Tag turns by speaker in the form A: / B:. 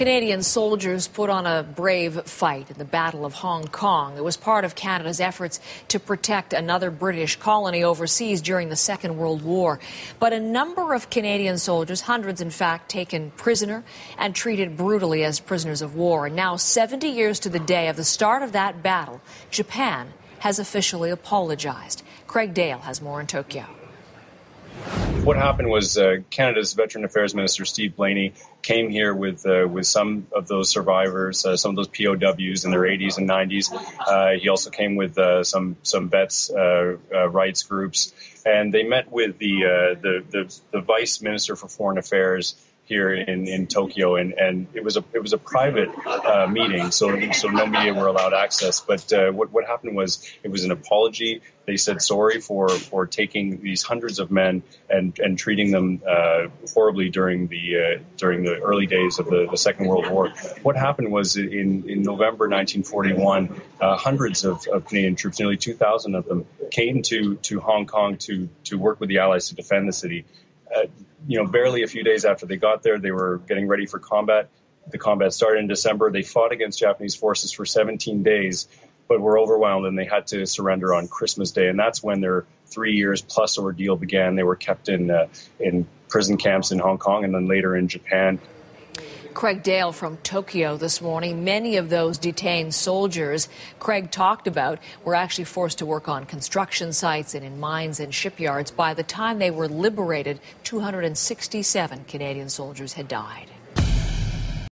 A: Canadian soldiers put on a brave fight in the Battle of Hong Kong. It was part of Canada's efforts to protect another British colony overseas during the Second World War. But a number of Canadian soldiers, hundreds in fact, taken prisoner and treated brutally as prisoners of war. And now, 70 years to the day of the start of that battle, Japan has officially apologized. Craig Dale has more in Tokyo.
B: What happened was Canada's Veteran Affairs Minister, Steve Blaney, came here with some of those survivors, some of those POWs in their 80s and 90s. He also came with some vets rights groups, and they met with the Vice Minister for Foreign Affairs here in Tokyo, and it was a private meeting, so no media were allowed access. But what happened was it was an apology. They said sorry for taking these hundreds of men and treating them horribly during the early days of the Second World War. What happened was in November 1941, hundreds of Canadian troops, nearly 2,000 of them, came to Hong Kong to work with the Allies to defend the city. Barely a few days after they got there, they were getting ready for combat. The combat started in December. They fought against Japanese forces for 17 days, but were overwhelmed and they had to surrender on Christmas Day. And that's when their 3 years plus ordeal began. They were kept in prison camps in Hong Kong and then later in Japan.
A: Craig Dale from Tokyo this morning. Many of those detained soldiers Craig talked about were actually forced to work on construction sites and in mines and shipyards. By the time they were liberated, 267 Canadian soldiers had died.